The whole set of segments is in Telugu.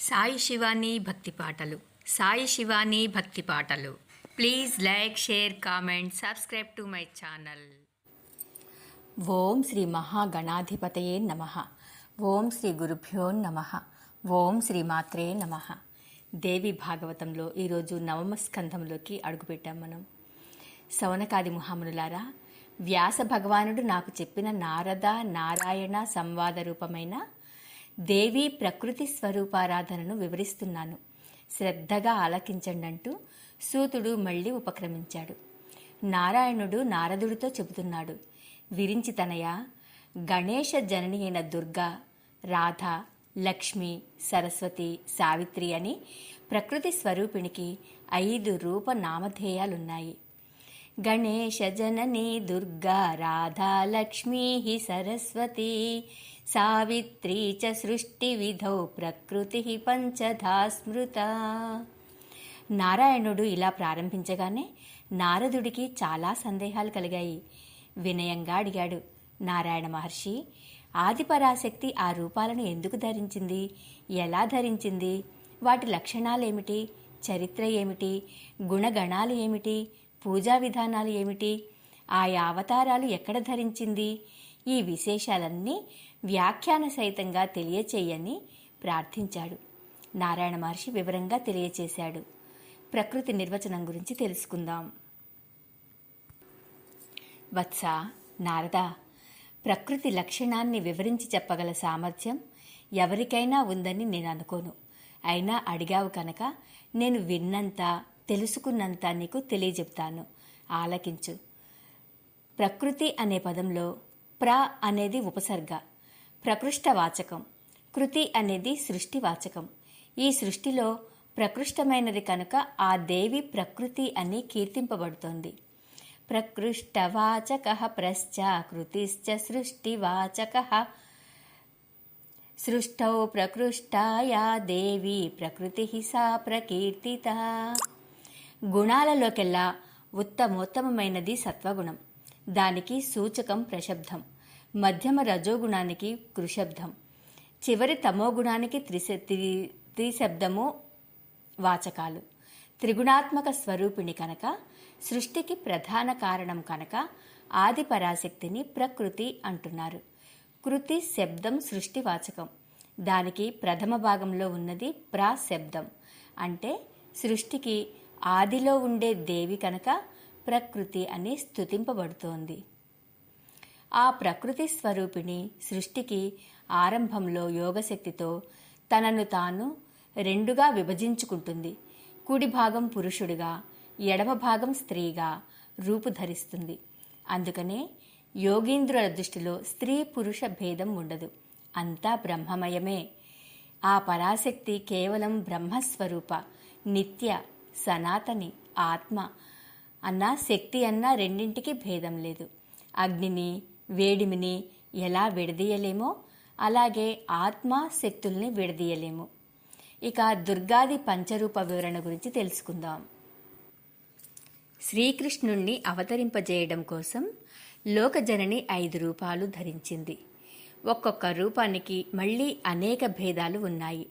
సాయి శివాని భక్తి పాటలు. సాయి శివాని భక్తి పాటలు. Please like, share, comment, subscribe to my channel. ఓం శ్రీ మహాగణాధిపతయే నమః. ఓం శ్రీ గురుభ్యో నమః. ఓం శ్రీ మాత్రే నమః. దేవి భాగవతంలో ఈరోజు నవమ స్కంధంలోకి అడుగుపెట్టాం మనం. శౌనకాది మహామునులారా, వ్యాస భగవానుడు నాకు చెప్పిన నారద నారాయణ సంవాద రూపమైన దేవి ప్రకృతి స్వరూపారాధనను వివరిస్తున్నాను, శ్రద్ధగా ఆలకించండి అంటూ సూతుడు మళ్ళీ ఉపక్రమించాడు. నారాయణుడు నారదుడితో చెబుతున్నాడు, విరించి తనయ, గణేశ జనని అయిన దుర్గా, రాధ, లక్ష్మి, సరస్వతి, సావిత్రి అని ప్రకృతి స్వరూపిణికి 5 రూప నామధేయాలున్నాయి. గణేశ జనని దుర్గా, రాధా, లక్ష్మీ సరస్వతి, సావిత్రీ చ సృష్టి విధౌ ప్రకృతి పంచధా స్మృత. నారాయణుడు ఇలా ప్రారంభించగానే నారదుడికి చాలా సందేహాలు కలిగాయి. వినయంగా అడిగాడు, నారాయణ మహర్షి, ఆదిపరాశక్తి ఆ రూపాలను ఎందుకు ధరించింది? ఎలా ధరించింది? వాటి లక్షణాలేమిటి? చరిత్ర ఏమిటి? గుణగణాలు ఏమిటి? పూజా విధానాలు ఏమిటి? ఆయా అవతారాలు ఎక్కడ ధరించింది? ఈ విశేషాలన్నీ వ్యాఖ్యాన సహితంగా తెలియచేయని ప్రార్థించాడు. నారాయణ మహర్షి వివరంగా తెలియచేశాడు. ప్రకృతి నిర్వచనం గురించి తెలుసుకుందాం. వత్స, నారద, ప్రకృతి లక్షణాన్ని వివరించి చెప్పగల సామర్థ్యం ఎవరికైనా ఉందని నేను అనుకోను. అయినా అడిగావు కనుక నేను విన్నంత, తెలుసుకున్నంత నీకు తెలియజెప్తాను, ఆలకించు. ప్రకృతి అనే పదంలో ప్ర అనేది ఉపసర్గ, ప్రకృష్టవాచకం. కృతి అనేది సృష్టివాచకం. ఈ సృష్టిలో ప్రకృష్టమైనది కనుక ఆ దేవి ప్రకృతి అని కీర్తింపబడుతోంది. ప్రకృష్టవాచక ప్రశ్చ కృతిశ్చ సృష్టివాచక. సృష్టౌ ప్రకృష్టాయా దేవి ప్రకృతి సా ప్రకీర్తిత. గుణాలలోకెల్లా ఉత్తమోత్తమైనది సత్వగుణం. దానికి సూచకం ప్రశబ్దం, మధ్యమ రజోగుణానికి కృశబ్దం, చివరి తమోగుణానికి త్రిశబ్దము వాచకాలు. త్రిగుణాత్మక స్వరూపిణి కనుక, సృష్టికి ప్రధాన కారణం కనుక ఆది పరాశక్తిని ప్రకృతి అంటున్నారు. కృతి శబ్దం సృష్టివాచకం. దానికి ప్రథమ భాగంలో ఉన్నది ప్రాశబ్దం, అంటే సృష్టికి ఆదిలో ఉండే దేవి కనుక ప్రకృతి అని స్తుతింపబడుతోంది. ఆ ప్రకృతి స్వరూపిణి సృష్టికి ఆరంభంలో యోగశక్తితో తనను తాను 2గా విభజించుకుంటుంది. కుడి భాగం పురుషుడిగా, ఎడమ భాగం స్త్రీగా రూపుధరిస్తుంది. అందుకనే యోగీంద్రుల దృష్టిలో స్త్రీ పురుష భేదం ఉండదు, అంతా బ్రహ్మమయమే. ఆ పరాశక్తి కేవలం బ్రహ్మస్వరూప, నిత్య, సనాతని, ఆత్మ అన్నా శక్తి అన్నా రెండింటికి భేదం లేదు. అగ్నిని, వేడిమిని ఎలా విడదీయలేమో అలాగే ఆత్మ శక్తుల్ని విడదీయలేము. ఇక దుర్గాది పంచరూప వివరణ గురించి తెలుసుకుందాం. శ్రీకృష్ణుణ్ణి అవతరింపజేయడం కోసం లోకజనని 5 రూపాలు ధరించింది. ఒక్కొక్క రూపానికి మళ్లీ అనేక భేదాలు ఉన్నాయి.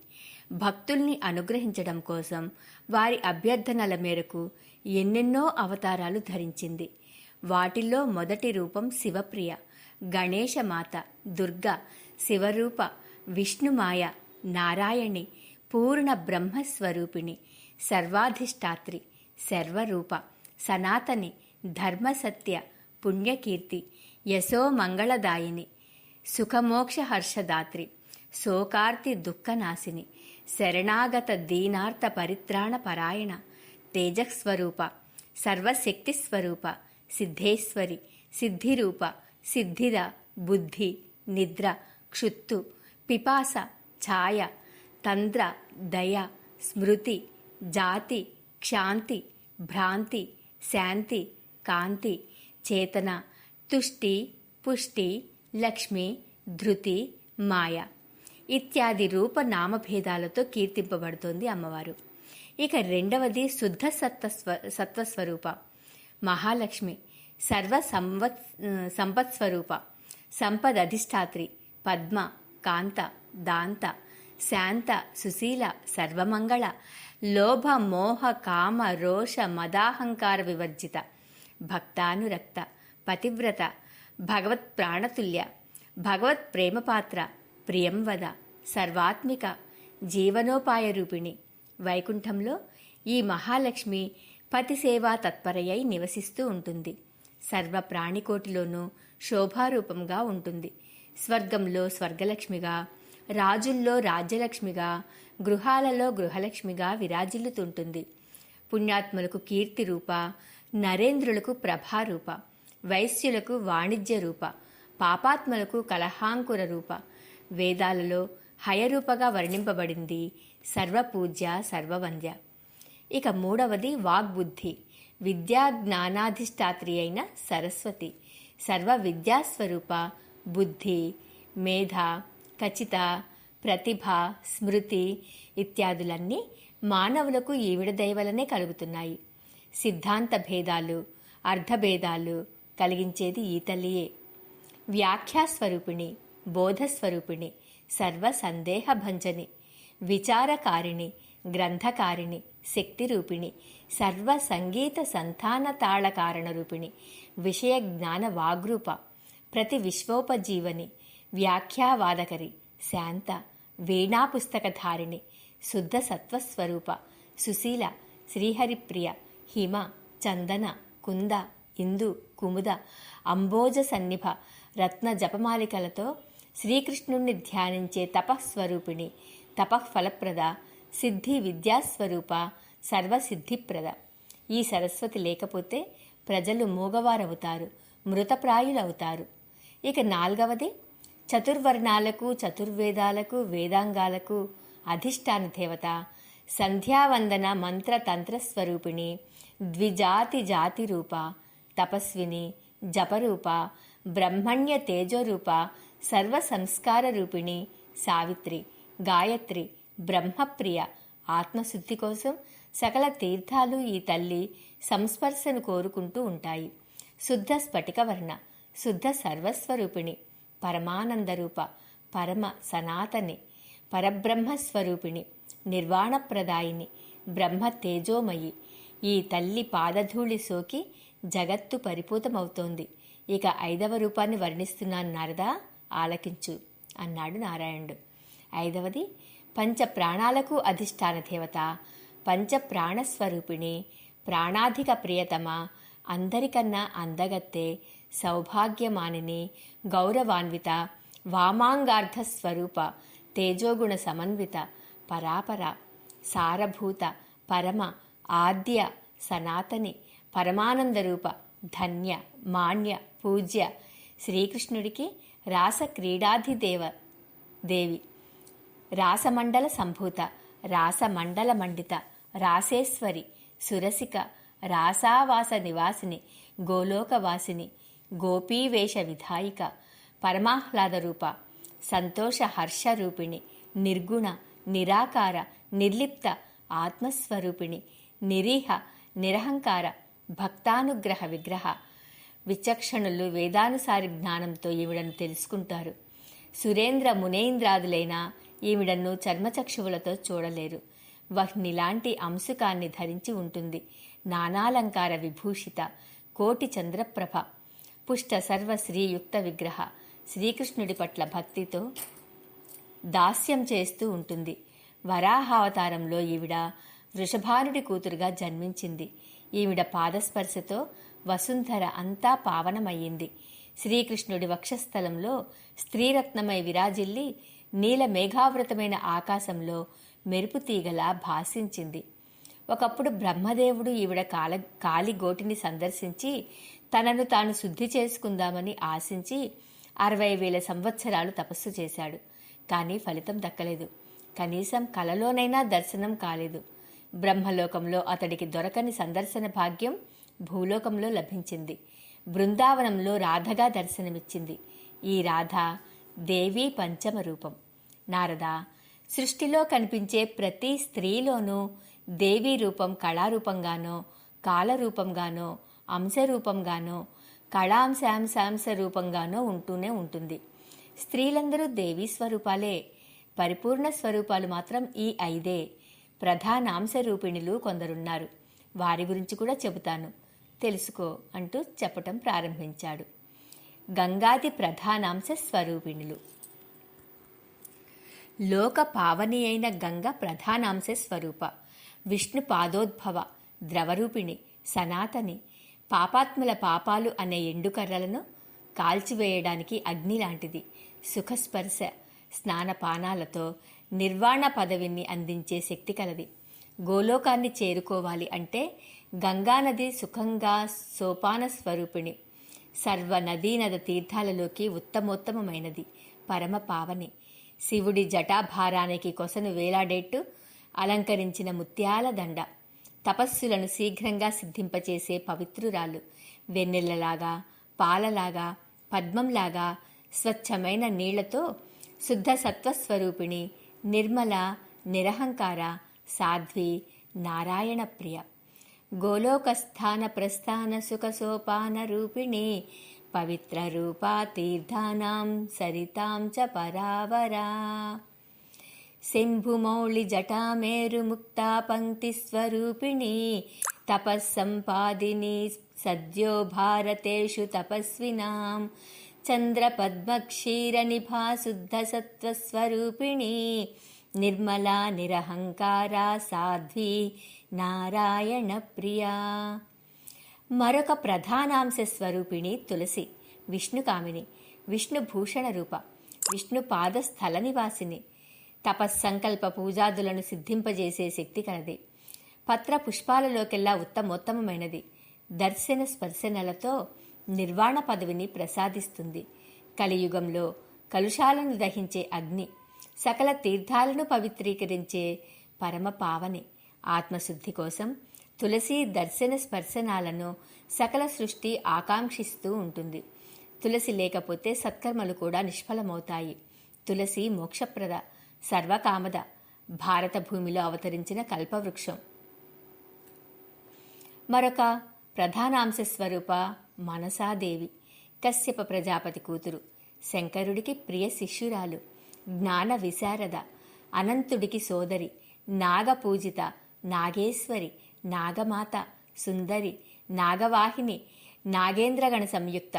భక్తుల్ని అనుగ్రహించడం కోసం వారి అభ్యర్థనల మేరకు ఎన్నెన్నో అవతారాలు ధరించింది. వాటిల్లో మొదటి రూపం శివప్రియ, గణేశమాత, దుర్గా, శివరూప, విష్ణుమాయ, నారాయణి, పూర్ణ బ్రహ్మస్వరూపిణి, సర్వాధిష్టాత్రి, సర్వరూప, సనాతని, ధర్మసత్య, పుణ్యకీర్తి, యశో మంగళదాయిని, సుఖమోక్ష హర్షదాత్రి, శోకార్తి దుఃఖనాశిని, శరణాగత దీనార్త పరిత్రాణ పరాయణ, తేజస్వరూప, సర్వశక్తిస్వరూప, సిద్ధేశ్వరి, సిద్ధిరూప, సిద్ధిద, బుద్ధి, నిద్ర, క్షుత్తు, పిపాస, ఛాయ, తంద్ర, దయ, స్మృతి, జాతి, క్షాంతి, భ్రాంతి, శాంతి, కాంతి, చేతన, తుష్టి, పుష్టి, లక్ష్మి, ధృతి, మాయ ఇత్యాది రూప నామభేదాలతో కీర్తింపబడుతోంది అమ్మవారు. ఇక రెండవది శుద్ధ సత్వస్వరూప మహాలక్ష్మి, సర్వ సంపత్స్వరూప, సంపదధిష్టాత్రి, పద్మ, కాంత, దాంత, శాంత సుశీల సర్వమంగళ లోభ మోహ కామ రోష మదాహంకార వివర్జిత భక్తానురక్త పతివ్రత భగవత్ ప్రాణతుల్య భగవత్ ప్రేమపాత్ర ప్రియంవద సర్వాత్మిక జీవనోపాయ రూపిణి వైకుంఠంలో ఈ మహాలక్ష్మి పతి సేవా తత్పరయై నివసిస్తూ ఉంటుంది. సర్వ ప్రాణికోటిలోనూ శోభారూపంగా ఉంటుంది. స్వర్గంలో స్వర్గలక్ష్మిగా, రాజుల్లో రాజ్యలక్ష్మిగా, గృహాలలో గృహలక్ష్మిగా విరాజిల్లుతుంటుంది. పుణ్యాత్ములకు కీర్తి రూప, నరేంద్రులకు ప్రభారూప, వైశ్యులకు వాణిజ్య రూప, పాపాత్మలకు కలహాంకుర రూప, వేదాలలో హయరూపగా వర్ణింపబడింది. సర్వపూజ్య సర్వవంద్య. ఇక మూడవది వాగ్బుద్ధి. విద్యా జ్ఞానాధిష్టాత్రి అయిన సరస్వతి. సర్వ విద్యాస్వరూప, బుద్ధి, మేధ, ఖచిత, ప్రతిభ, స్మృతి ఇత్యాదులన్నీ మానవులకు ఈవిడ దయవలనే కలుగుతున్నాయి. సిద్ధాంత భేదాలు, అర్థభేదాలు కలిగించేది ఈ తల్లియే. వ్యాఖ్యాస్వరూపిణి, బోధస్వరూపిణి, సర్వ సందేహ భంజని, విచారకారిణి, గ్రంథకారిణి, శక్తిరూపిణి, సర్వ సంగీత సంతాన తాళకారణ రూపిణి, విషయ జ్ఞాన వాగ్రూప, ప్రతి విశ్వోపజీవని, వ్యాఖ్యావాదకరి, శాంత, వీణా పుస్తకధారిణి, శుద్ధ సత్వస్వరూప, సుశీల, శ్రీహరిప్రియ, హిమ, చందన, కుంద, ఇందు, కుముద, అంబోజ సన్నిభ, రత్న జపమాలికలతో శ్రీకృష్ణుణ్ణి ధ్యానించే తపఃస్వరూపిణి, తపఃఫలప్రద, సిద్ధి విద్యాస్వరూప, సర్వసిద్ధిప్రద. ఈ సరస్వతి లేకపోతే ప్రజలు మూగవారవుతారు, మృతప్రాయులవుతారు. ఇక నాల్గవది చతుర్వర్ణాలకు, చతుర్వేదాలకు, వేదాంగాలకు అధిష్టాన దేవత, సంధ్యావందన మంత్ర తంత్రస్వరూపిణి, ద్విజాతి జాతి రూప, తపస్విని, జపరూప, బ్రహ్మణ్య తేజోరూప, సర్వ సంస్కార రూపిణి, సావిత్రి, గాయత్రి, బ్రహ్మప్రియ. ఆత్మశుద్ధి కోసం సకల తీర్థాలు ఈ తల్లి సంస్పర్శను కోరుకుంటూ ఉంటాయి. శుద్ధ స్ఫటికవర్ణ, శుద్ధ సర్వస్వరూపిణి, పరమానందరూప, పరమ సనాతని, పరబ్రహ్మస్వరూపిణి, నిర్వాణప్రదాయిని, బ్రహ్మ తేజోమయి. ఈ తల్లి పాదధూళి సోకి జగత్తు పరిపూతమవుతోంది. ఇక 5వ రూపాన్ని వర్ణిస్తున్నాను నారదా, ఆలకించు అన్నాడు నారాయణుడు. 5వది పంచ ప్రాణాలకు అధిష్టాన దేవత, పంచ ప్రాణస్వరూపిణి, ప్రాణాధిక ప్రియతమ, అందరికన్నా అందగత్తె, సౌభాగ్యమానిని, గౌరవాన్విత, వామాంగార్థస్వరూప, తేజోగుణ సమన్విత, పరాపర, సారభూత, పరమ, ఆద్య, సనాతని, పరమానందరూప, ధన్య, మాన్య, పూజ్య. శ్రీకృష్ణుడికి రాస క్రీడాధిదేవ దేవి, రాసమండల సంభూత, రాసమండల మండిత, రాసేశ్వరి, సురసిక, రాసావాస నివాసిని, గోలోకవాసిని, గోపీవేష విధాయిక, పరమాహ్లాదరూప, సంతోష హర్షరూపిణి, నిర్గుణ, నిరాకార, నిర్లిప్త, ఆత్మస్వరూపిణి, నిరీహ, నిరహంకార, భక్తానుగ్రహ విగ్రహ. విచక్షణులు వేదానుసారి జ్ఞానంతో ఈవిడను తెలుసుకుంటారు. సురేంద్ర మునేంద్రాదులైన ఈవిడను చర్మచక్షువులతో చూడలేరు. వహ్నిలాంటి అంశుకాన్ని ధరించి ఉంటుంది. నానాలంకార విభూషిత, కోటి చంద్రప్రభ, పుష్ట సర్వ శ్రీయుక్త విగ్రహ. శ్రీకృష్ణుడి పట్ల భక్తితో దాస్యం చేస్తూ ఉంటుంది. వరాహావతారంలో ఈవిడ వృషభానుడి కూతురుగా జన్మించింది. ఈవిడ పాదస్పర్శతో వసుంధర అంతా పావనమయ్యింది. శ్రీకృష్ణుడి వక్షస్థలంలో స్త్రీరత్నమై విరాజిల్లి నీల మేఘావృతమైన ఆకాశంలో మెరుపుతీగలా భాసించింది. ఒకప్పుడు బ్రహ్మదేవుడు ఈవిడ కాలిగోటిని సందర్శించి తనను తాను శుద్ధి చేసుకుందామని ఆశించి 60,000 సంవత్సరాలు తపస్సు చేశాడు. కానీ ఫలితం దక్కలేదు. కనీసం కలలోనైనా దర్శనం కాలేదు. బ్రహ్మలోకంలో అతడికి దొరకని సందర్శన భాగ్యం భూలోకంలో లభించింది. బృందావనంలో రాధగా దర్శనమిచ్చింది. ఈ రాధ దేవీ పంచమ రూపం. నారద, సృష్టిలో కనిపించే ప్రతి స్త్రీలోనూ దేవీ రూపం కళారూపంగానో, కాలరూపంగానో, అంశరూపంగానో, కళాంశాంశాంశ రూపంగానో ఉంటూనే ఉంటుంది. స్త్రీలందరూ దేవీ స్వరూపాలే. పరిపూర్ణ స్వరూపాలు మాత్రం ఈ 5. ప్రధానాంశ రూపిణులు కొందరున్నారు. వారి గురించి కూడా చెబుతాను, తెలుసుకో అంటూ చెప్పటం ప్రారంభించాడు. గంగాది ప్రధానాంశ స్వరూపిణులు. లోక పావని అయిన గంగ ప్రధానాంశ స్వరూప. విష్ణు పాదోద్భవ, ద్రవరూపిణి, సనాతని. పాపాత్ముల పాపాలు అనే ఎండుకర్రలను కాల్చివేయడానికి అగ్ని లాంటిది. సుఖస్పర్శ స్నానపానాలతో నిర్వాణ పదవిని అందించే శక్తి కలది. గోలోకాన్ని చేరుకోవాలి అంటే గంగానది సుఖంగా సోపాన స్వరూపిణి. సర్వ నదీనద తీర్థాలలోకి ఉత్తమోత్తమైనది, పరమ పావని. శివుడి జటాభారానికి కొసను వేలాడేట్టు అలంకరించిన ముత్యాల దండ. తపస్సులను శీఘ్రంగా సిద్ధింపచేసే పవిత్రురాలు. వెన్నెల్లలాగా, పాలలాగా, పద్మంలాగా స్వచ్ఛమైన నీళ్లతో శుద్ధ సత్వస్వరూపిణి, నిర్మల, నిరహంకార, సాధ్వి, నారాయణ ప్రియ. గోలోకస్థాన ప్రస్థాన సుఖ సోపాన రూపిణి, పవిత్ర రూపా తీర్థానాం సరితాం చ పరావరా. శంభుమౌళి జటామేరు ముక్తా పంక్తి స్వరూపిణి, తపస్సంపాదిని సద్యో భారతేషు తపస్వినాం. చంద్ర పద్మక్షీర నిభా శుద్ధ సత్వస్వరూపిణి, నిర్మలా నిరహంకార, సాధ్వి, నారాయణ ప్రియా. మరొక ప్రధానాంశ స్వరూపిణి తులసి. విష్ణుకామిని, విష్ణుభూషణ రూప, విష్ణు పాదస్థల నివాసిని. తపస్సంకల్ప పూజాదులను సిద్ధింపజేసే శక్తి కలది. పత్ర పుష్పాలలోకెల్లా ఉత్తమోత్తమైనది. దర్శన స్పర్శనలతో నిర్వాణ పదవిని ప్రసాదిస్తుంది. కలియుగంలో కలుషాలను దహించే అగ్ని. సకల తీర్థాలను పవిత్రీకరించే పరమ పావని. ఆత్మశుద్ధి కోసం తులసి దర్శన స్పర్శనాలను సకల సృష్టి ఆకాంక్షిస్తూ ఉంటుంది. తులసి లేకపోతే సత్కర్మలు కూడా నిష్ఫలమవుతాయి. తులసి మోక్షప్రద, సర్వకామద, భారత భూమిలో అవతరించిన కల్పవృక్షం. మరొక ప్రధానాంశ స్వరూప మనసాదేవి. కశ్యప ప్రజాపతి కూతురు. శంకరుడికి ప్రియ శిష్యురాలు. జ్ఞాన విశారద, అనంతుడికి సోదరి. నాగపూజిత, నాగేశ్వరి, నాగమాత, సుందరి, నాగవాహిని, నాగేంద్రగణ సంయుక్త,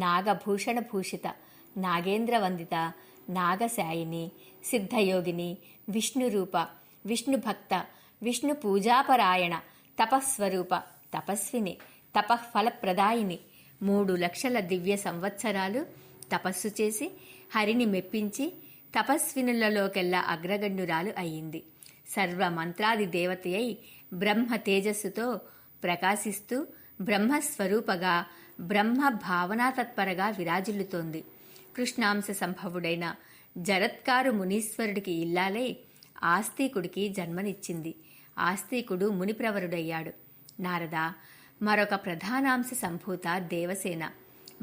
నాగభూషణ భూషిత, నాగేంద్రవందిత, నాగశాయిని, సిద్ధయోగిని, విష్ణురూప, విష్ణుభక్త, విష్ణు పూజాపరాయణ, తపస్వరూప, తపస్విని, తపఃఫలప్రదాయిని. 3 లక్షల దివ్య సంవత్సరాలు తపస్సు చేసి హరిని మెప్పించి తపస్వినులలోకెల్లా అగ్రగణ్యురాలు అయ్యింది. సర్వ మంత్రాది దేవత అయి బ్రహ్మ తేజస్సుతో ప్రకాశిస్తూ బ్రహ్మస్వరూపగా బ్రహ్మ భావనాతత్పరగా విరాజిల్లుతోంది. కృష్ణాంశ సంభవుడైన జరత్కారు మునీశ్వరుడికి ఇల్లాలై ఆస్తికుడికి జన్మనిచ్చింది. ఆస్తికుడు మునిప్రవరుడయ్యాడు. నారద మరొక ప్రధానాంశ సంభూత దేవసేన.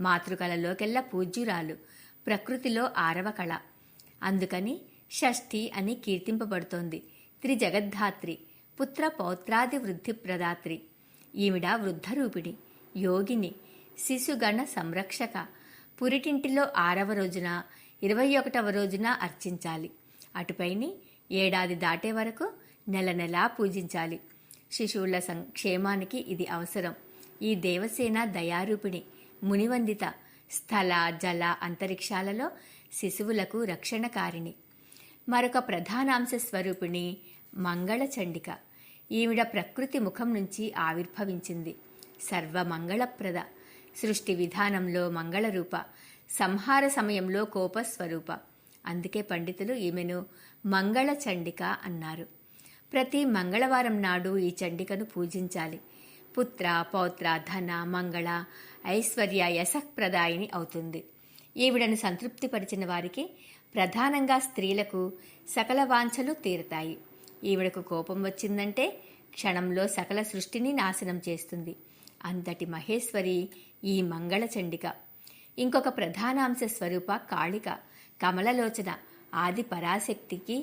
మాతృకలలోకెల్లా పూజ్యురాలు. ప్రకృతిలో 6వ కళ. అందుకని షష్ఠి అని కీర్తింపబడుతోంది. త్రిజగద్ధాత్రి, పుత్ర పౌత్రాది వృద్ధి ప్రదాత్రి. ఈవిడ వృద్ధరూపిణి, యోగిని, శిశుగణ సంరక్షక. పురిటింటిలో 6వ రోజున 21వ రోజున అర్చించాలి. అటుపైని ఏడాది దాటే వరకు నెల నెలా పూజించాలి. శిశువుల క్షేమానికి ఇది అవసరం. ఈ దేవసేన దయారూపిణి, మునివందిత. స్థల, జల, అంతరిక్షాలలో శిశువులకు రక్షణకారిణి. మరొక ప్రధానాంశ స్వరూపిణి మంగళచండిక. ఈవిడ ప్రకృతి ముఖం నుంచి ఆవిర్భవించింది. సర్వమంగళప్రద. సృష్టి విధానంలో మంగళరూప, సంహార సమయంలో కోపస్వరూప. అందుకే పండితులు ఈమెను మంగళచండిక అన్నారు. ప్రతి మంగళవారం నాడు ఈ చండికను పూజించాలి. పుత్ర, పౌత్ర, ధన, మంగళ, ఐశ్వర్య, యశఃప్రదాయిని అవుతుంది. ఈవిడను సంతృప్తిపరిచిన వారికి, ప్రధానంగా స్త్రీలకు సకల వాంఛలు తీరతాయి. ఈవిడకు కోపం వచ్చిందంటే క్షణంలో సకల సృష్టిని నాశనం చేస్తుంది. అంతటి మహేశ్వరి ఈ మంగళచండిక. ఇంకొక ప్రధానాంశ స్వరూప కాళిక, కమలలోచన. ఆది పరాశక్తికి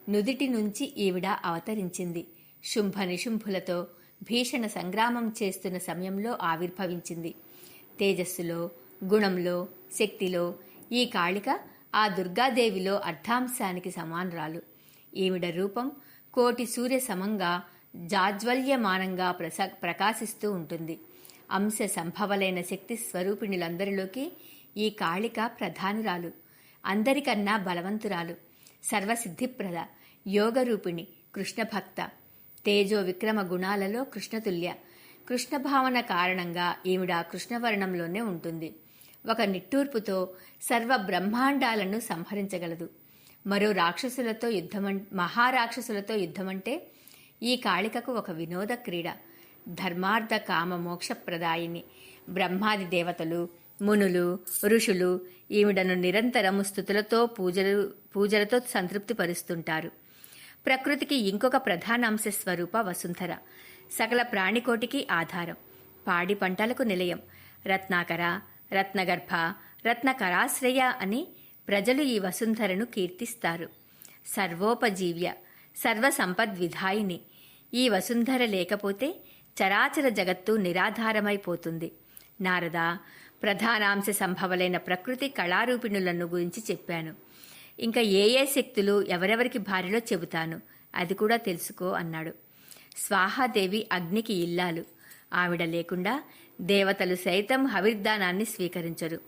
నుదిటి నుంచి ఈవిడ అవతరించింది. శుంభ నిశుంభులతో భీషణ సంగ్రామం చేస్తున్న సమయంలో ఆవిర్భవించింది. తేజస్సులో, గుణంలో, శక్తిలో ఈ కాళిక ఆ దుర్గాదేవిలో అర్ధాంశానికి సమానురాలు. ఈవిడ రూపం కోటి సూర్య సమంగా జాజ్వల్యమానంగా ప్రకాశిస్తూ ఉంటుంది. అంశ సంభవలైన శక్తి స్వరూపిణులందరిలోకి ఈ కాళిక ప్రధానురాలు, అందరికన్నా బలవంతురాలు, సర్వసిద్ధిప్రద, యోగరూపిణి, కృష్ణభక్త, తేజో విక్రమ గుణాలలో కృష్ణతుల్య. కృష్ణ భావన కారణంగా ఈవిడ కృష్ణవర్ణంలోనే ఉంటుంది. ఒక నిట్టూర్పుతో సర్వ బ్రహ్మాండాలను సంహరించగలదు. మరో మహారాక్షసులతో యుద్ధమంటే ఈ కాళికకు ఒక వినోద క్రీడ. ధర్మార్థ కామ మోక్షప్రదాయిని. బ్రహ్మాది దేవతలు, మునులు, ఋషులు ఈవిడను నిరంతరము స్తుతులతో పూజలతో సంతృప్తి పరుస్తుంటారు. ప్రకృతికి ఇంకొక ప్రధాన అంశ స్వరూప వసుంధర. సకల ప్రాణికోటికి ఆధారం, పాడి పంటలకు నిలయం. రత్నాకర, రత్నగర్భ, రత్నకరాశ్రయ అని ప్రజలు ఈ వసుంధరను కీర్తిస్తారు. సర్వోపజీవ్య, సర్వసంపద్విధాయిని. ఈ వసుంధర లేకపోతే చరాచర జగత్తు నిరాధారమైపోతుంది. నారద, ప్రధానాంశ సంభవలైన ప్రకృతి కళారూపిణులను గురించి చెప్పాను. ఇంకా ఏ శక్తులు ఎవరెవరికి భార్యలో చెబుతాను, అది కూడా తెలుసుకో అన్నాడు. స్వాహాదేవి అగ్నికి ఇల్లాలు. ఆవిడ లేకుండా దేవతలు సైతం హవిర్దానాన్ని స్వీకరించరు.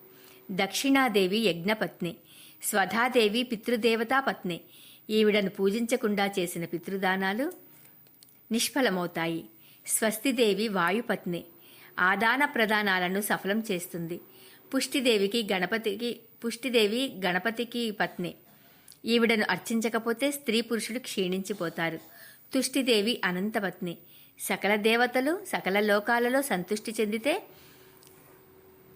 దక్షిణాదేవి యజ్ఞపత్ని. స్వధాదేవి పితృదేవతా పత్ని. ఈవిడను పూజించకుండా చేసిన పితృదానాలు నిష్ఫలమవుతాయి. స్వస్తిదేవి వాయుపత్ని. ఆదాన ప్రదానాలను సఫలం చేస్తుంది. పుష్టిదేవి గణపతికి పత్ని. ఈవిడను అర్చించకపోతే స్త్రీ పురుషుడు క్షీణించిపోతారు. తుష్టిదేవి అనంతపత్ని. సకల దేవతలు సకల లోకాలలో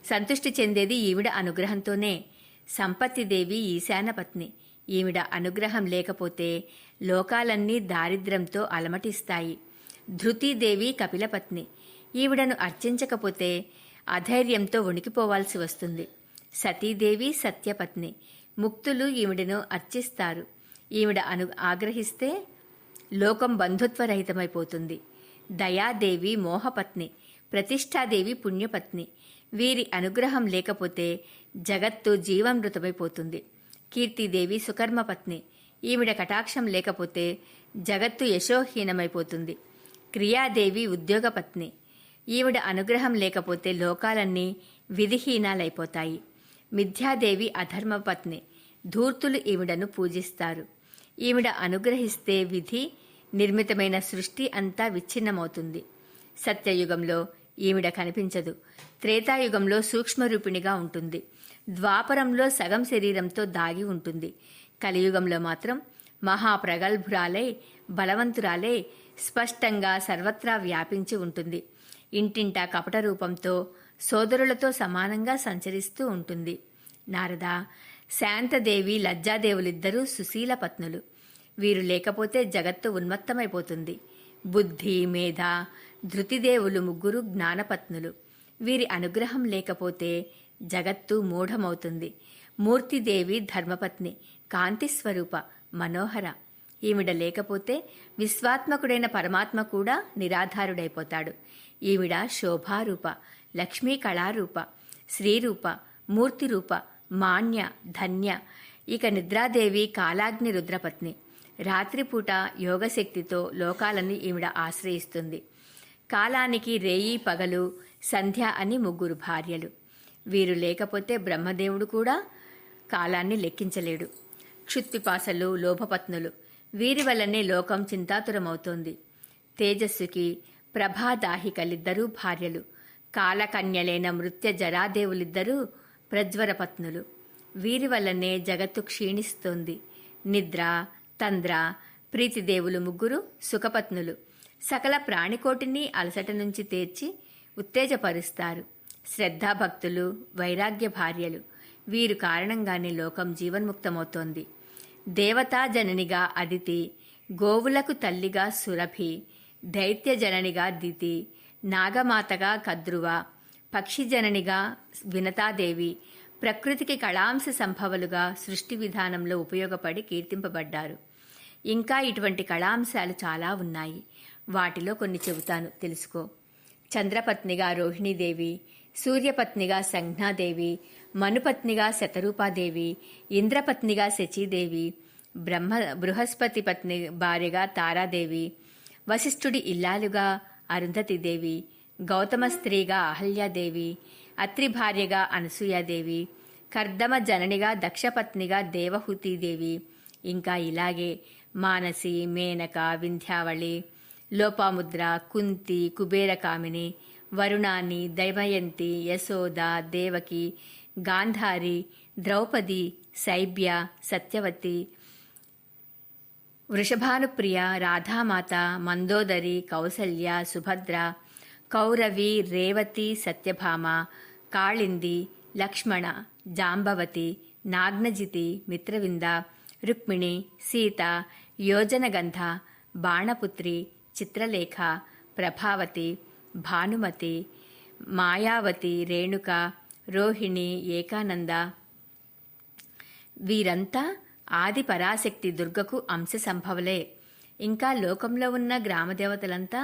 సంతుష్టి చెందేది ఈవిడ అనుగ్రహంతోనే. సంపత్తిదేవి ఈశాన పత్ని. ఈవిడ అనుగ్రహం లేకపోతే లోకాలన్నీ దారిద్ర్యంతో అలమటిస్తాయి. ధృతిదేవి కపిలపత్ని. ఈవిడను అర్చించకపోతే అధైర్యంతో వణికిపోవాల్సి వస్తుంది. సతీదేవి సత్యపత్ని. ముక్తులు ఈవిడను అర్చిస్తారు. ఈవిడ ఆగ్రహిస్తే లోకం బంధుత్వరహితమైపోతుంది. దయాదేవి మోహపత్ని. ప్రతిష్టాదేవి పుణ్యపత్ని. వీరి అనుగ్రహం లేకపోతే జగత్తు జీవమృతమైపోతుంది. కీర్తిదేవి సుకర్మపత్ని. ఈవిడ కటాక్షం లేకపోతే జగత్తు యశోహీనమైపోతుంది. క్రియాదేవి ఉద్యోగపత్ని. ఈవిడ అనుగ్రహం లేకపోతే లోకాలన్నీ విధిహీనాలైపోతాయి. మిథ్యాదేవి అధర్మపత్ని. ధూర్తులు ఈవిడను పూజిస్తారు. ఈవిడ అనుగ్రహిస్తే విధి నిర్మితమైన సృష్టి అంతా విచ్ఛిన్నమవుతుంది. సత్యయుగంలో ఈవిడ కనిపించదు. త్రేతాయుగంలో సూక్ష్మరూపిణిగా ఉంటుంది. ద్వాపరంలో సగం శరీరంతో దాగి ఉంటుంది. కలియుగంలో మాత్రం మహాప్రగల్భురాలై బలవంతురాలై స్పష్టంగా సర్వత్రా వ్యాపించి ఉంటుంది. ఇంటింటా కపట రూపంతో సోదరులతో సమానంగా సంచరిస్తూ ఉంటుంది. నారద, శాంతదేవి లజ్జాదేవులిద్దరూ సుశీల పత్నులు. వీరు లేకపోతే జగత్తు ఉన్మత్తమైపోతుంది. బుద్ధి, మేధ, ధృతిదేవులు ముగ్గురు జ్ఞానపత్నులు. వీరి అనుగ్రహం లేకపోతే జగత్తు మూఢమవుతుంది. మూర్తిదేవి ధర్మపత్ని. కాంతిస్వరూప, మనోహర. ఈవిడ లేకపోతే విశ్వాత్మకుడైన పరమాత్మ కూడా నిరాధారుడైపోతాడు. ఈవిడ శోభారూప, లక్ష్మీ కళారూప, శ్రీరూప, మూర్తిరూప, మాన్య, ధన్య. ఇక నిద్రాదేవి కాలాగ్ని రుద్రపత్ని. రాత్రిపూట యోగశక్తితో లోకాలని ఈవిడ ఆశ్రయిస్తుంది. కాలానికి రేయి పగలు సంధ్య అని ముగ్గురు భార్యలు. వీరు లేకపోతే బ్రహ్మదేవుడు కూడా కాలాన్ని లెక్కించలేడు. క్షుత్పిపాసలు, లోభపత్నులు. వీరి వల్లనే లోకం చింతాతురమవుతోంది. తేజస్సుకి ప్రభాదాహికలిద్దరూ భార్యలు. కాలకన్యలైన మృత్య జరాదేవులిద్దరూ ప్రజ్వరపత్నులు. వీరి వల్లనే జగత్తు క్షీణిస్తోంది. నిద్ర, తంద్ర, ప్రీతిదేవులు ముగ్గురు సుఖపత్నులు. సకల ప్రాణికోటిని అలసట నుంచి తీర్చి ఉత్తేజపరుస్తారు. శ్రద్ధాభక్తులు, వైరాగ్య భార్యలు. వీరు కారణంగానే లోకం జీవన్ముక్తమవుతోంది. దేవతా జననిగా అదితి, గోవులకు తల్లిగా సురభి, దైత్య జననిగా దితి, నాగమాతగా కద్రువ, పక్షి జననిగా వినతాదేవి, ప్రకృతికి కళాంశ సంభవలుగా సృష్టి విధానంలో ఉపయోగపడి కీర్తింపబడ్డారు. ఇంకా ఇటువంటి కళాంశాలు చాలా ఉన్నాయి. వాటిలో కొన్ని చెబుతాను, తెలుసుకో. చంద్రపత్నిగా రోహిణీదేవి, సూర్యపత్నిగా సంజ్ఞాదేవి, మనుపత్నిగా శతరూపాదేవి, ఇంద్రపత్నిగా శచీదేవి, బృహస్పతి పత్ని భార్యగా తారాదేవి, వశిష్ఠుడి ఇల్లాలుగా అరుంధతీదేవి, గౌతమ స్త్రీగా అహల్యాదేవి, అత్రి భార్యగా అనసూయాదేవి, కర్దమ జననిగా దక్షపత్నిగా దేవహూతీదేవి, ఇంకా ఇలాగే మానసి, మేనక, వింధ్యావళి, లోపాముద్ర, కుంతి, కుబేరకామిని, వరుణాని, దైమయంతి, యశోద, దేవకి, గాంధారి, ద్రౌపది, శైబ్య, సత్యవతి, వృషభానుప్రియ, రాధామాత, మందోదరి, కౌసల్య, సుభద్ర, కౌరవి, రేవతి, సత్యభామ, కాళింది, లక్ష్మణ, జాంబవతి, నాగ్నజితి, మిత్రవింద, రుక్మిణి, సీత, యోజనగంధ, బాణపుత్రి, చిత్రలేఖ, ప్రభావతి, భానుమతి, మాయావతి, రేణుక, రోహిణి, ఏకానంద, వీరంతా ఆది పరాశక్తి దుర్గకు అంశ సంభవలే. ఇంకా లోకంలో ఉన్న గ్రామదేవతలంతా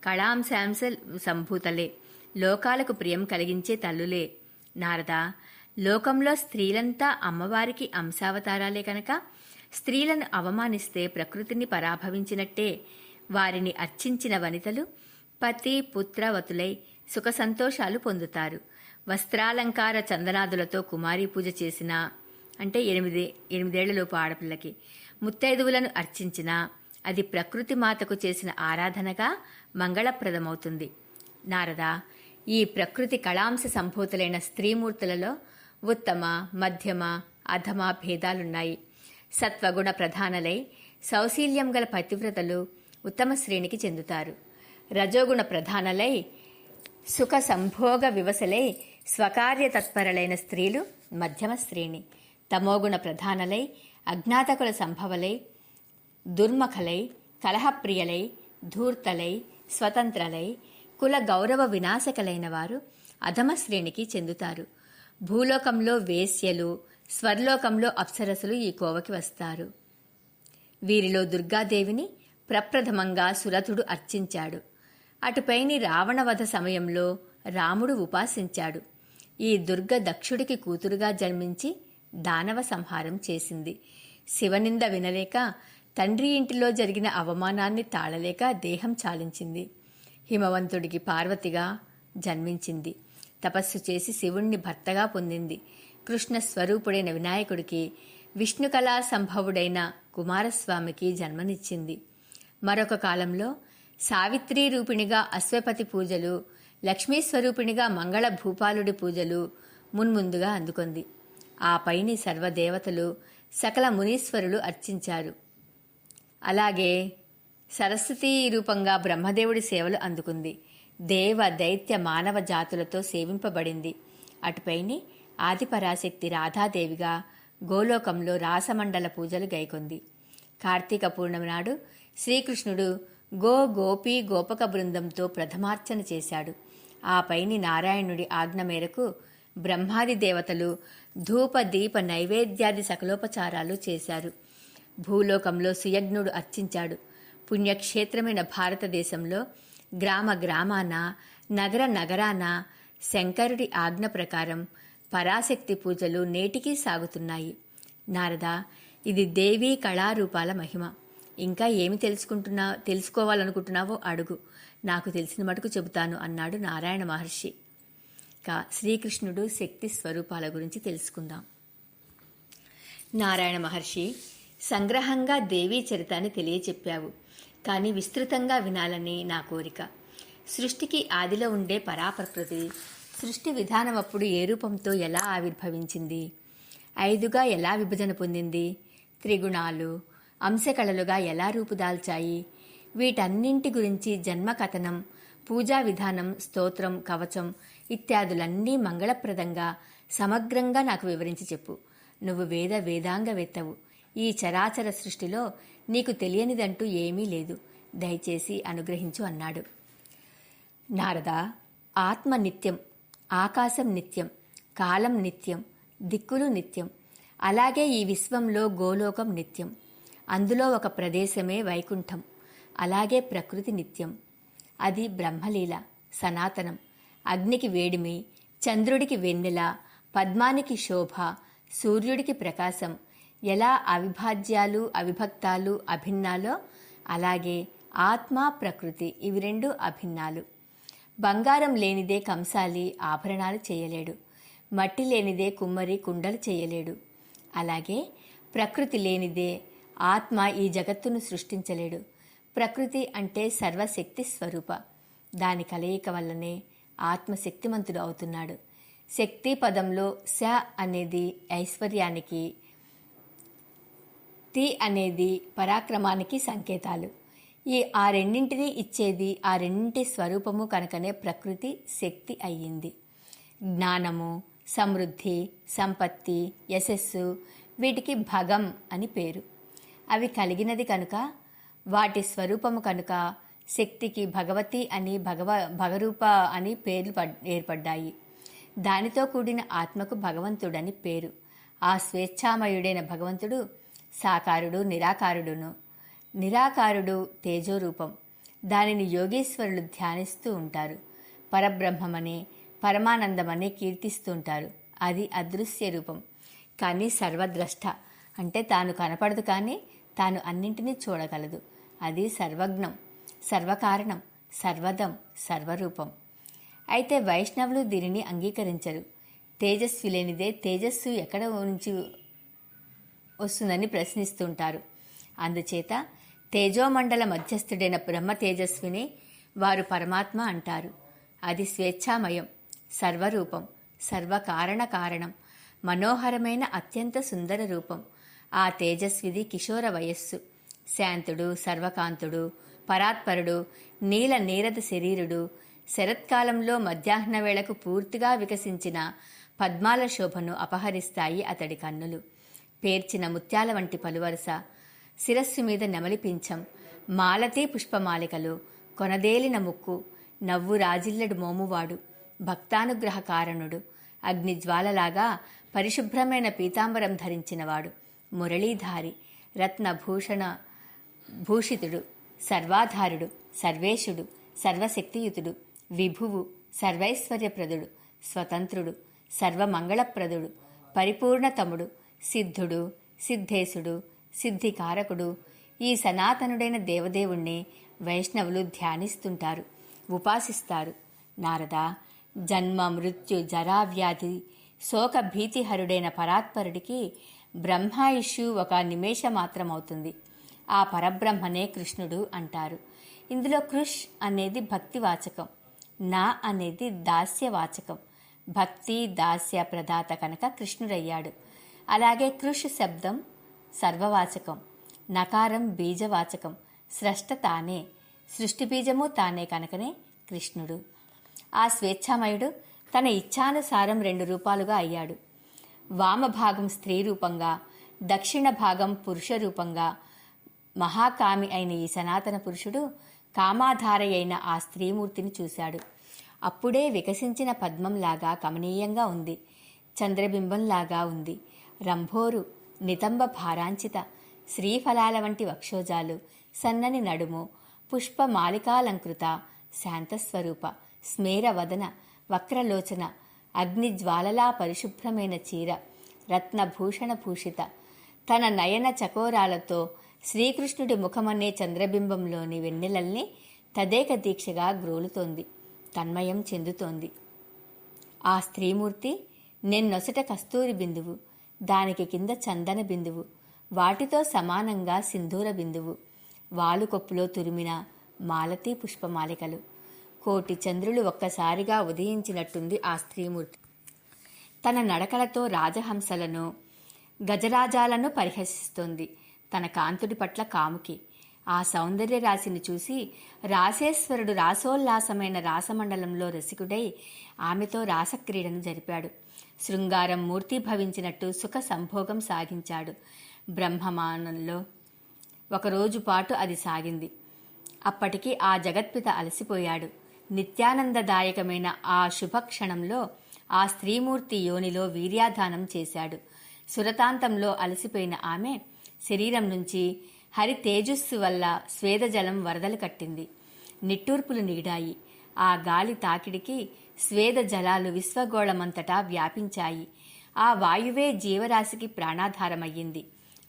కళాంశాంశ సంభూతలే, లోకాలకు ప్రియం కలిగించే తల్లులే. నారద, లోకంలో స్త్రీలంతా అమ్మవారికి అంశావతారాలే కనుక స్త్రీలను అవమానిస్తే ప్రకృతిని పరాభవించినట్టే. వారిని అర్చించిన వనితలు పతి పుత్రవతులై సుఖ సంతోషాలు పొందుతారు. వస్త్రాలంకార చందనాదులతో కుమారీ పూజ చేసిన, అంటే 8 ఆడపిల్లకి ముత్తైదువులను అర్చించిన, అది ప్రకృతి మాతకు చేసిన ఆరాధనగా మంగళప్రదమవుతుంది. నారద, ఈ ప్రకృతి కళాంశ సంభూతులైన స్త్రీమూర్తులలో ఉత్తమ, మధ్యమ, అధమ భేదాలున్నాయి. సత్వగుణ ప్రధానలై సౌశీల్యం గల పతివ్రతలు ఉత్తమ శ్రేణికి చెందుతారు. రజోగుణ ప్రధానలై సుఖ సంభోగ వివసలై స్వకార్య తత్పరలైన స్త్రీలు మధ్యమ శ్రేణి. తమోగుణ ప్రధానలై అజ్ఞాతకుల సంభవలై దుర్మఖలై కలహప్రియలై ధూర్తలై స్వతంత్రలై కుల గౌరవ వినాశకలైన వారు అధమ శ్రేణికి చెందుతారు. భూలోకంలో వేశ్యలు, స్వర్లోకంలో అప్సరసులు ఈ కోవకి వస్తారు. వీరిలో దుర్గాదేవిని ప్రప్రథమంగా సురథుడు అర్చించాడు. అటుపైని రావణవధ సమయంలో రాముడు ఉపాసించాడు. ఈ దుర్గ దక్షుడికి కూతురుగా జన్మించి దానవ సంహారం చేసింది. శివనింద వినలేక, తండ్రి ఇంటిలో జరిగిన అవమానాన్ని తాళలేక దేహం చాలించింది. హిమవంతుడికి పార్వతిగా జన్మించింది. తపస్సు చేసి శివుణ్ణి భర్తగా పొందింది. కృష్ణ స్వరూపుడైన వినాయకుడికి, విష్ణు కళా సంభవుడైన కుమారస్వామికి జన్మనిచ్చింది. మరొక కాలంలో సావిత్రీ రూపిణిగా అశ్వపతి పూజలు, లక్ష్మీ స్వరూపిణిగా మంగళ భూపాలుడి పూజలు మున్ముందుగా అందుకొంది. ఆ పైని సర్వదేవతలు, సకల మునీశ్వరులు అర్చించారు. అలాగే సరస్వతీ రూపంగా బ్రహ్మదేవుడి సేవలు అందుకుంది. దేవ దైత్య మానవ జాతులతో సేవింపబడింది. అటుపైని ఆదిపరాశక్తి రాధాదేవిగా గోలోకంలో రాసమండల పూజలు గైకొంది. కార్తీక పూర్ణమి నాడు శ్రీకృష్ణుడు గోపీ గోపక బృందంతో ప్రథమార్చన చేశాడు. ఆ పైని నారాయణుడి ఆజ్ఞ మేరకు బ్రహ్మాది దేవతలు ధూప దీప నైవేద్యాది సకలోపచారాలు చేశారు. భూలోకంలో సుయజ్ఞుడు అర్చించాడు. పుణ్యక్షేత్రమైన భారతదేశంలో గ్రామ గ్రామాన, నగర నగరాన శంకరుడి ఆజ్ఞ ప్రకారం పరాశక్తి పూజలు నేటికీ సాగుతున్నాయి. నారద, ఇది దేవీ కళారూపాల మహిమ. ఇంకా ఏమి తెలుసుకోవాలనుకుంటున్నావో అడుగు, నాకు తెలిసిన మటుకు చెబుతాను అన్నాడు నారాయణ మహర్షి. శ్రీకృష్ణుడు శక్తి స్వరూపాల గురించి తెలుసుకుందాం. నారాయణ మహర్షి, సంగ్రహంగా దేవీ చరితాన్ని తెలియచెప్పావు, కానీ విస్తృతంగా వినాలని నా కోరిక. సృష్టికి ఆదిలో ఉండే పరాప్రకృతి సృష్టి విధానం అప్పుడు ఏ రూపంతో ఎలా ఆవిర్భవించింది, 5గా ఎలా విభజన పొందింది, త్రిగుణాలు అంశకళలుగా ఎలా రూపుదాల్చాయి, వీటన్నింటి గురించి జన్మకథనం, పూజా విధానం, స్తోత్రం, కవచం ఇత్యాదులన్నీ మంగళప్రదంగా సమగ్రంగా నాకు వివరించి చెప్పు. నువ్వు వేదాంగవేత్తవు. ఈ చరాచర సృష్టిలో నీకు తెలియనిదంటూ ఏమీ లేదు. దయచేసి అనుగ్రహించు అన్నాడు. నారద, ఆత్మ నిత్యం, ఆకాశం నిత్యం, కాలం నిత్యం, దిక్కులు నిత్యం. అలాగే ఈ విశ్వంలో గోలోకం నిత్యం. అందులో ఒక ప్రదేశమే వైకుంఠం. అలాగే ప్రకృతి నిత్యం. అది బ్రహ్మలీల, సనాతనం. అగ్నికి వేడిమి, చంద్రుడికి వెన్నెల, పద్మానికి శోభ, సూర్యుడికి ప్రకాశం ఎలా అవిభాజ్యాలు, అవిభక్తాలు, అభిన్నాలో అలాగే ఆత్మ, ప్రకృతి ఇవి రెండు అభిన్నాలు. బంగారం లేనిదే కంసాలి ఆభరణాలు చేయలేడు. మట్టి లేనిదే కుమ్మరి కుండలు చేయలేడు. అలాగే ప్రకృతి లేనిదే ఆత్మ ఈ జగత్తును సృష్టించలేడు. ప్రకృతి అంటే సర్వశక్తి స్వరూప. దాని కలయిక వల్లనే ఆత్మశక్తిమంతుడు అవుతున్నాడు. శక్తి పదంలో స అనేది ఐశ్వర్యానికి, తి అనేది పరాక్రమానికి సంకేతాలు. ఆ రెండింటినీ ఇచ్చేది ఆ రెండింటి స్వరూపము కనుకనే ప్రకృతి శక్తి అయ్యింది. జ్ఞానము, సమృద్ధి, సంపత్తి, యశస్సు వీటికి భగం అని పేరు. అవి కలిగినది కనుక, వాటి స్వరూపము కనుక శక్తికి భగవతి అని, భగరూప అని పేర్లు ఏర్పడ్డాయి. దానితో కూడిన ఆత్మకు భగవంతుడని పేరు. ఆ స్వేచ్ఛామయుడైన భగవంతుడు సాకారుడు, నిరాకారుడును. నిరాకారుడు తేజోరూపం. దానిని యోగేశ్వరులు ధ్యానిస్తూ ఉంటారు. పరబ్రహ్మమని, పరమానందమని కీర్తిస్తూ ఉంటారు. అది అదృశ్య రూపం. కానీ సర్వద్రష్ట అంటే తాను కనపడదు, కానీ తాను అన్నింటినీ చూడగలదు. అది సర్వజ్ఞం, సర్వకారణం, సర్వదం, సర్వరూపం. అయితే వైష్ణవులు దీనిని అంగీకరించరు. తేజస్వి లేనిదే తేజస్సు ఎక్కడ నుంచి వస్తుందని ప్రశ్నిస్తుంటారు. అందుచేత తేజోమండల మధ్యస్థుడైన బ్రహ్మ తేజస్విని వారు పరమాత్మ అంటారు. అది స్వేచ్ఛామయం, సర్వరూపం, సర్వకారణ కారణం, మనోహరమైన అత్యంత సుందర రూపం. ఆ తేజస్విది కిషోర వయస్సు. శాంతుడు, సర్వకాంతుడు, పరాత్పరుడు, నీరద శరీరుడు. శరత్కాలంలో మధ్యాహ్న వేళకు పూర్తిగా వికసించిన పద్మాల శోభను అపహరిస్తాయి అతడి కన్నులు. పేర్చిన ముత్యాల వంటి పలువరస, శిరస్సు మీద నెమలి పింఛం, మాలతీ పుష్పమాలికలు, కొనదేలిన ముక్కు, నవ్వు రాజిల్లడు మోమువాడు, భక్తానుగ్రహ కారణుడు, అగ్నిజ్వాలలాగా పరిశుభ్రమైన పీతాంబరం ధరించినవాడు, మురళీధారి, రత్నభూషణ భూషితుడు, సర్వాధారుడు, సర్వేశుడు, సర్వశక్తియుతుడు, విభువు, సర్వైశ్వర్యప్రదుడు, స్వతంత్రుడు, సర్వమంగళప్రదుడు, పరిపూర్ణతముడు, సిద్ధుడు, సిద్ధేశుడు, సిద్ధికారకుడు. ఈ సనాతనుడైన దేవదేవుణ్ణి వైష్ణవులు ధ్యానిస్తుంటారు, ఉపాసిస్తారు. నారద, జన్మ మృత్యు జరావ్యాధి శోక భీతిహరుడైన పరాత్పరుడికి బ్రహ్మాయుష్యు ఒక నిమేషమాత్రమవుతుంది. ఆ పరబ్రహ్మనే కృష్ణుడు అంటారు. ఇందులో కృష్ అనేది భక్తివాచకం, నా అనేది దాస్యవాచకం. భక్తి దాస్య ప్రదాత కనుక కృష్ణుడయ్యాడు. అలాగే కృష్ శబ్దం సర్వవాచకం, నకారం బీజవాచకం. స్రష్ట తానే, సృష్టి బీజము తానే కనుకనే కృష్ణుడు. ఆ స్వేచ్ఛామయుడు తన ఇచ్ఛానుసారం 2 రూపాలుగా అయ్యాడు. వామభాగం స్త్రీ రూపంగా, దక్షిణ భాగం పురుష రూపంగా. మహాకామి అయిన ఈ సనాతన పురుషుడు కామాధార అయిన ఆ స్త్రీమూర్తిని చూశాడు. అప్పుడే వికసించిన పద్మంలాగా కమనీయంగా ఉంది, చంద్రబింబంలాగా ఉంది. రంభోరు, నితంబ భారాంచిత, శ్రీఫలాల వంటి వక్షోజాలు, సన్నని నడుము, పుష్పమాలికాలంకృత, శాంతస్వరూప, స్మేరవదన, వక్రలోచన, అగ్నిజ్వాలలా పరిశుభ్రమైన చీర, రత్నభూషణ భూషిత. తన నయన చకోరాలతో శ్రీకృష్ణుడి ముఖమనే చంద్రబింబంలోని వెన్నెలల్ని తదేక దీక్షగా గ్రోలుతోంది, తన్మయం చెందుతోంది. ఆ స్త్రీమూర్తి నిన్నొసట కస్తూరి బిందువు, దానికి కింద చందన బిందువు, వాటితో సమానంగా సింధూర బిందువు, వాలుకొప్పులో తురిమిన మాలతీ పుష్పమాలికలు. 1,000,000 చంద్రులు ఒక్కసారిగా ఉదయించినట్టుంది ఆ స్త్రీమూర్తి. తన నడకలతో రాజహంసలను, గజరాజాలను పరిహసిస్తోంది. తన కాంతుడి పట్ల కాముకి. ఆ సౌందర్య రాశిని చూసి రాసేశ్వరుడు రాసోల్లాసమైన రాసమండలంలో రసికుడై ఆమెతో రాసక్రీడను జరిపాడు. శృంగారం మూర్తిభవించినట్టు సుఖ సంభోగం సాగించాడు. బ్రహ్మమానంలో 1 రోజు పాటు అది సాగింది. అప్పటికి ఆ జగత్పిత అలసిపోయాడు. నిత్యానందదాయకమైన ఆ శుభక్షణంలో ఆ స్త్రీమూర్తి యోనిలో వీర్యాధానం చేశాడు. సురతాంతంలో అలసిపోయిన ఆమె శరీరం నుంచి హరి తేజస్సు వల్ల స్వేదజలం వరదలు కట్టింది. నిట్టూర్పులు నీడాయి. ఆ గాలి తాకిడికి స్వేద జలాలు విశ్వగోళమంతటా వ్యాపించాయి. ఆ వాయువే జీవరాశికి ప్రాణాధారమయ్యింది.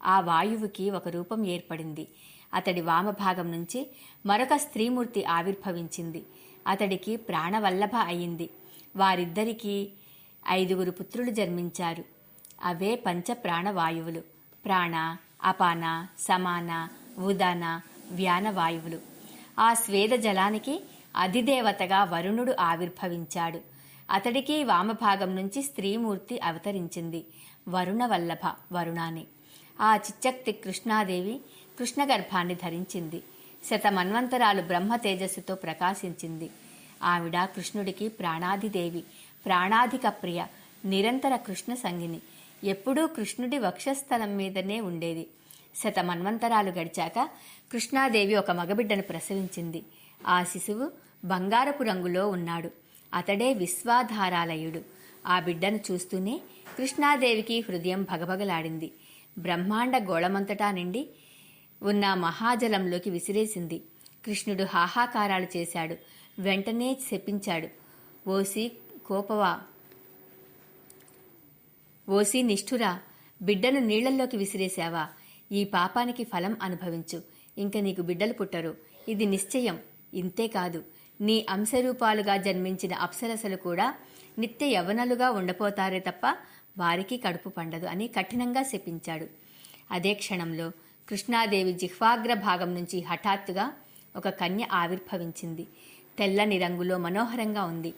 ఆ వాయువుకి ఒక రూపం ఏర్పడింది. అతడి వామభాగం నుంచి మరొక స్త్రీమూర్తి ఆవిర్భవించింది. అతడికి ప్రాణవల్లభ అయింది. వారిద్దరికీ 5 పుత్రులు జన్మించారు. అవే పంచప్రాణవాయువులు: ప్రాణ, అపాన, సమాన, ఉదాన, వ్యాన వాయువులు. ఆ స్వేద జలానికి అధిదేవతగా వరుణుడు ఆవిర్భవించాడు. అతడికి వామభాగం నుంచి స్త్రీమూర్తి అవతరించింది, వరుణవల్లభ వరుణాని. ఆ చిచ్చక్తి కృష్ణాదేవి కృష్ణగర్భాన్ని ధరించింది. శతమన్వంతరాలు బ్రహ్మ తేజస్సుతో ప్రకాశించింది. ఆవిడ కృష్ణుడికి ప్రాణాధిదేవి, ప్రాణాధిక ప్రియ, నిరంతర కృష్ణ సంగిని. ఎప్పుడూ కృష్ణుడి వక్షస్థలం మీదనే ఉండేది. శతమన్వంతరాలు గడిచాక కృష్ణాదేవి ఒక మగబిడ్డను ప్రసవించింది. ఆ శిశువు బంగారపు రంగులో ఉన్నాడు. అతడే విశ్వాధారాలయుడు. ఆ బిడ్డను చూస్తూనే కృష్ణాదేవికి హృదయం భగభగలాడింది. బ్రహ్మాండ గోళమంతటా నిండి ఉన్న మహాజలంలోకి విసిరేసింది. కృష్ణుడు హాహాకారాలు చేశాడు. వెంటనే శపించాడు. ఓసి నిష్ఠురా, బిడ్డను నీళ్లల్లోకి విసిరేశావా? ఈ పాపానికి ఫలం అనుభవించు. ఇంక నీకు బిడ్డలు పుట్టరు, ఇది నిశ్చయం. ఇంతేకాదు, నీ అంశరూపాలుగా జన్మించిన అప్సరసలు కూడా నిత్య యవ్వనలుగా ఉండపోతారే తప్ప వారికి కడుపు పండదు అని కఠినంగా శపించాడు. అదే క్షణంలో కృష్ణాదేవి జిహ్వాగ్ర భాగం నుంచి హఠాత్తుగా ఒక కన్య ఆవిర్భవించింది. తెల్లని రంగులో మనోహరంగా ఉంది.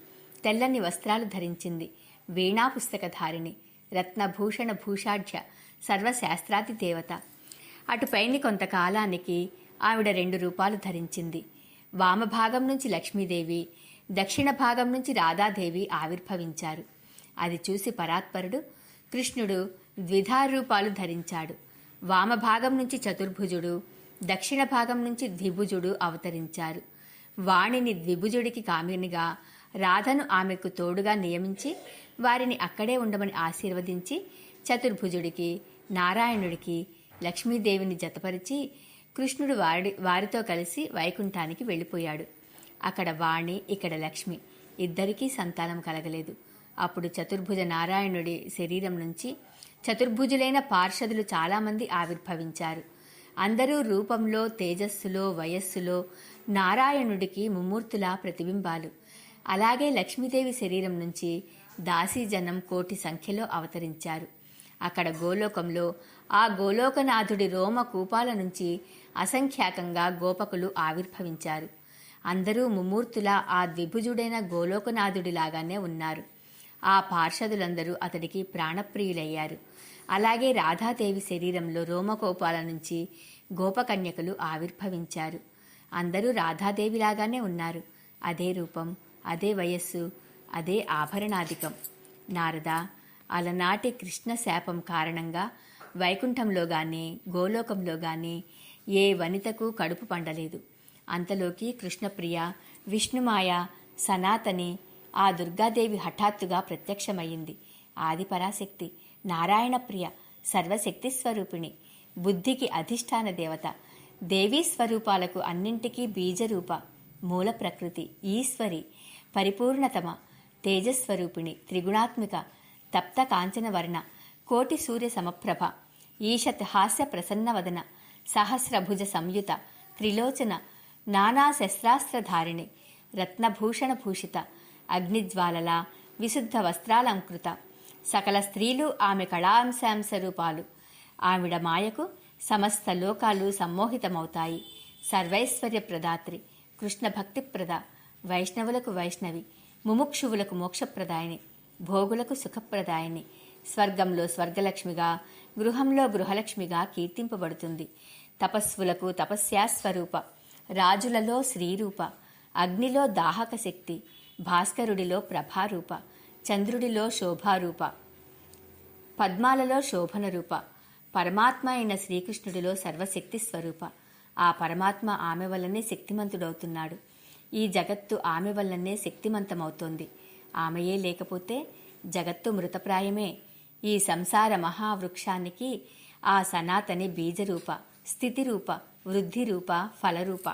తెల్లని వస్త్రాలు ధరించింది. వీణా పుస్తకధారిణి, రత్నభూషణ భూషాఢ్య, సర్వశాస్త్రాది దేవత. అటుపైని కొంతకాలానికి ఆవిడ 2 రూపాలు ధరించింది. వామభాగం నుంచి లక్ష్మీదేవి, దక్షిణ భాగం నుంచి రాధాదేవి ఆవిర్భవించారు. అది చూసి పరాత్పరుడు కృష్ణుడు ద్విధారూపాలు ధరించాడు. వామభాగం నుంచి చతుర్భుజుడు, దక్షిణ భాగం నుంచి ద్విభుజుడు అవతరించారు. వాణిని ద్విభుజుడికి కామినిగా, రాధను ఆమెకు తోడుగా నియమించి వారిని అక్కడే ఉండమని ఆశీర్వదించి చతుర్భుజుడికి, నారాయణుడికి, లక్ష్మీదేవిని జతపరిచి కృష్ణుడు వారితో కలిసి వైకుంఠానికి వెళ్ళిపోయాడు. అక్కడ వాణి, ఇక్కడ లక్ష్మి, ఇద్దరికీ సంతానం కలగలేదు. అప్పుడు చతుర్భుజ నారాయణుడి శరీరం నుంచి చతుర్భుజులైన పార్షదులు చాలామంది ఆవిర్భవించారు. అందరూ రూపంలో, తేజస్సులో, వయస్సులో నారాయణుడికి ముమ్మూర్తులా ప్రతిబింబాలు. అలాగే లక్ష్మీదేవి శరీరం నుంచి దాసీజనం కోటి సంఖ్యలో అవతరించారు. అక్కడ గోలోకంలో ఆ గోలోకనాథుడి రోమ కూపాల నుంచి అసంఖ్యాకంగా గోపకులు ఆవిర్భవించారు. అందరూ ముమ్మూర్తులా ఆ ద్విభుజుడైన గోలోకనాథుడిలాగానే ఉన్నారు. ఆ పార్షదులందరూ అతడికి ప్రాణప్రియులయ్యారు. అలాగే రాధాదేవి శరీరంలో రోమకోపాల నుంచి గోపకన్యకులు ఆవిర్భవించారు. అందరూ రాధాదేవిలాగానే ఉన్నారు. అదే రూపం, అదే వయస్సు, అదే ఆభరణాధికం. నారద, అలనాటి కృష్ణ శాపం కారణంగా వైకుంఠంలో గానీ గోలోకంలో గానీ ఏ వనితకు కడుపు పండలేదు. అంతలోకి కృష్ణప్రియ, విష్ణుమాయ, సనాతని, ఆ దుర్గాదేవి హఠాత్తుగా ప్రత్యక్షమయ్యింది. ఆదిపరాశక్తి, నారాయణప్రియ, సర్వశక్తి స్వరూపిణి, బుద్ధికి అధిష్టాన దేవత, దేవీ స్వరూపాలకు అన్నింటికీ బీజరూప, మూల ప్రకృతి, ఈశ్వరి, పరిపూర్ణతమ, తేజస్వరూపిణి, త్రిగుణాత్మిక, తప్త కాంచన వర్ణ, కోటి సూర్య సమప్రభ, ఈషత్ హాస్య ప్రసన్నవదన, సహస్రభుజ సంయుత, త్రిలోచన, నానా శస్త్రాస్త్రధారిణి, రత్నభూషణ భూషిత, అగ్నిజ్వాలల, విశుద్ధ వస్త్రాలంకృత. సకల స్త్రీలు ఆమె కళాంశాంశ రూపాలు. ఆవిడ మాయకు సమస్త లోకాలు సమ్మోహితమవుతాయి. సర్వైశ్వర్య ప్రదాత్రి, కృష్ణ భక్తిప్రద, వైష్ణవులకు వైష్ణవి, ముముక్షువులకు మోక్షప్రదాయిని, భోగులకు సుఖప్రదాయిని. స్వర్గంలో స్వర్గలక్ష్మిగా, గృహంలో గృహలక్ష్మిగా కీర్తింపబడుతుంది. తపస్సులకు తపస్యాస్వరూప, రాజులలో శ్రీరూప, అగ్నిలో దాహక శక్తి, భాస్కరుడిలో ప్రభారూప, చంద్రుడిలో శోభారూప, పద్మాలలో శోభన రూప, పరమాత్మ అయిన శ్రీకృష్ణుడిలో సర్వశక్తి స్వరూప. ఆ పరమాత్మ ఆమె వల్లనే శక్తిమంతుడవుతున్నాడు. ఈ జగత్తు ఆమె వల్లనే శక్తిమంతమవుతోంది. ఆమెయే లేకపోతే జగత్తు మృతప్రాయమే. ఈ సంసార మహావృక్షానికి ఆ సనాతని బీజరూప, స్థితిరూప, వృద్ధిరూప, ఫలరూప.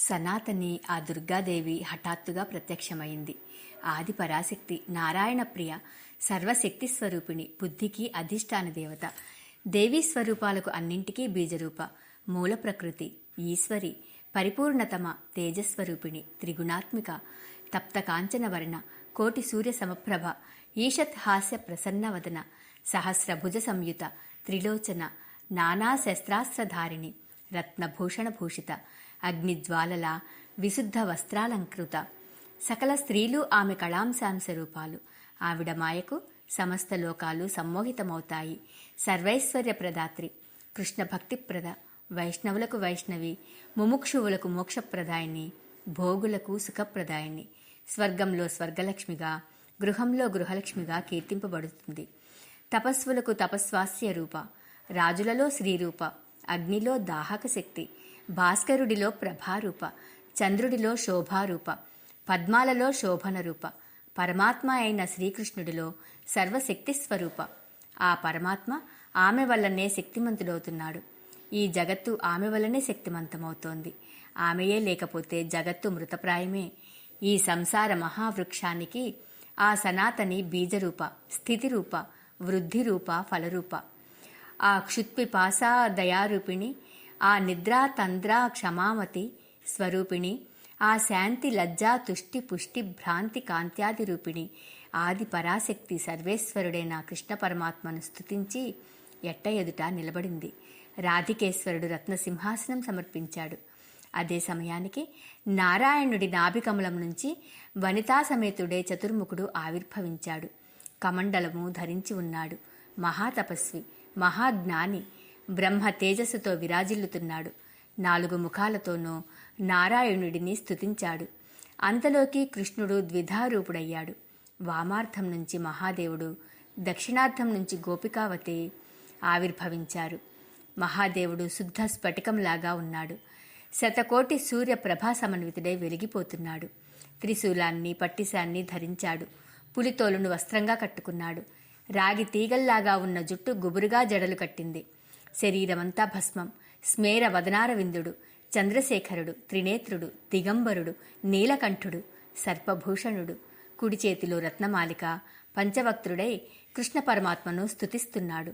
సనాతని ఆ దుర్గాదేవి హఠాత్తుగా ప్రత్యక్షమైంది. ఆది పరాశక్తి, నారాయణ ప్రియ, సర్వశక్తి స్వరూపిణి, బుద్ధికి అధిష్టాన దేవత, దేవీ స్వరూపాలకు అన్నింటికీ బీజరూప, మూల ప్రకృతి, ఈశ్వరి, పరిపూర్ణతమ, తేజస్వరూపిణి, త్రిగుణాత్మిక, తప్త కాంచన వర్ణ, కోటి సూర్య సమప్రభ, ఈషత్ హాస్య ప్రసన్నవదన, సహస్రభుజ సంయుత, త్రిలోచన, నానా శస్త్రాస్త్రధారిణి, రత్నభూషణ భూషిత, అగ్నిజ్వాలల, విశుద్ధ వస్త్రాలంకృత. సకల స్త్రీలు ఆమె కళాంశాంశ రూపాలు. ఆవిడ మాయకు సమస్త లోకాలు సమ్మోహితమవుతాయి. సర్వైశ్వర్య ప్రదాత్రి, కృష్ణ భక్తిప్రద, వైష్ణవులకు వైష్ణవి, ముముక్షువులకు మోక్షప్రదాయిని, భోగులకు సుఖప్రదాయిని. స్వర్గంలో స్వర్గలక్ష్మిగా, గృహంలో గృహలక్ష్మిగా కీర్తింపబడుతుంది. తపస్సులకు తపస్వాస్య రూప, రాజులలో శ్రీరూప, అగ్నిలో దాహక శక్తి, భాస్కరుడిలో ప్రభారూప, చంద్రుడిలో శోభారూప, పద్మాలలో శోభన రూప, పరమాత్మ అయిన శ్రీకృష్ణుడిలో సర్వశక్తి స్వరూప. ఆ పరమాత్మ ఆమె వల్లనే శక్తిమంతుడవుతున్నాడు. ఈ జగత్తు ఆమె వల్లనే శక్తిమంతమవుతోంది. ఆమెయే లేకపోతే జగత్తు మృతప్రాయమే. ఈ సంసార మహావృక్షానికి ఆ సనాతని బీజరూప, స్థితిరూప, వృద్ధిరూప, ఫలరూప. ఆ క్షుత్పిపాసా దయారూపిణి, ఆ నిద్రా తంద్రా క్షమామతి స్వరూపిణి, ఆ శాంతి లజ్జా తుష్టి పుష్టి భ్రాంతి కాంత్యాది రూపిణి, ఆది పరాశక్తి సర్వేశ్వరుడైన కృష్ణ పరమాత్మను స్తుతించి ఎట్ట ఎదుట నిలబడింది. రాధికేశ్వరుడు రత్నసింహాసనం సమర్పించాడు. అదే సమయానికి నారాయణుడి నాభికమలం నుంచి వనితా సమేతుడే చతుర్ముఖుడు ఆవిర్భవించాడు. కమండలము ధరించి ఉన్నాడు. మహాతపస్వి, మహాజ్ఞాని, బ్రహ్మ తేజస్సుతో విరాజిల్లుతున్నాడు. 4 ముఖాలతోనూ నారాయణుడిని స్తుతించాడు. అంతలోకి కృష్ణుడు ద్విధారూపుడయ్యాడు. వామార్థం నుంచి మహాదేవుడు, దక్షిణార్థం నుంచి గోపికావతి ఆవిర్భవించారు. మహాదేవుడు శుద్ధ స్ఫటికంలాగా ఉన్నాడు. శతకోటి సూర్య ప్రభా సమన్వితుడై వెలిగిపోతున్నాడు. త్రిశూలాన్ని పట్టిశాన్ని ధరించాడు. పులితోలును వస్త్రంగా కట్టుకున్నాడు. రాగి తీగల్లాగా ఉన్న జుట్టు గుబురుగా జడలు కట్టింది. శరీరమంతా భస్మం. స్మేర వదనార విందుడు, చంద్రశేఖరుడు, త్రినేత్రుడు, దిగంబరుడు, నీలకంఠుడు, సర్పభూషణుడు, కుడి చేతిలో రత్నమాలిక, పంచవక్త్రుడై కృష్ణ పరమాత్మను స్తుతిస్తున్నాడు.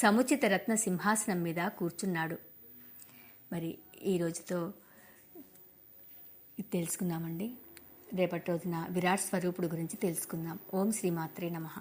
సముచిత రత్న సింహాసనం మీద కూర్చున్నాడు. మరి ఈ రోజుతో తెలుసుకున్నామండి. రేపటి రోజున విరాట్ స్వరూపుడు గురించి తెలుసుకుందాం. ఓం శ్రీమాత్రే నమః.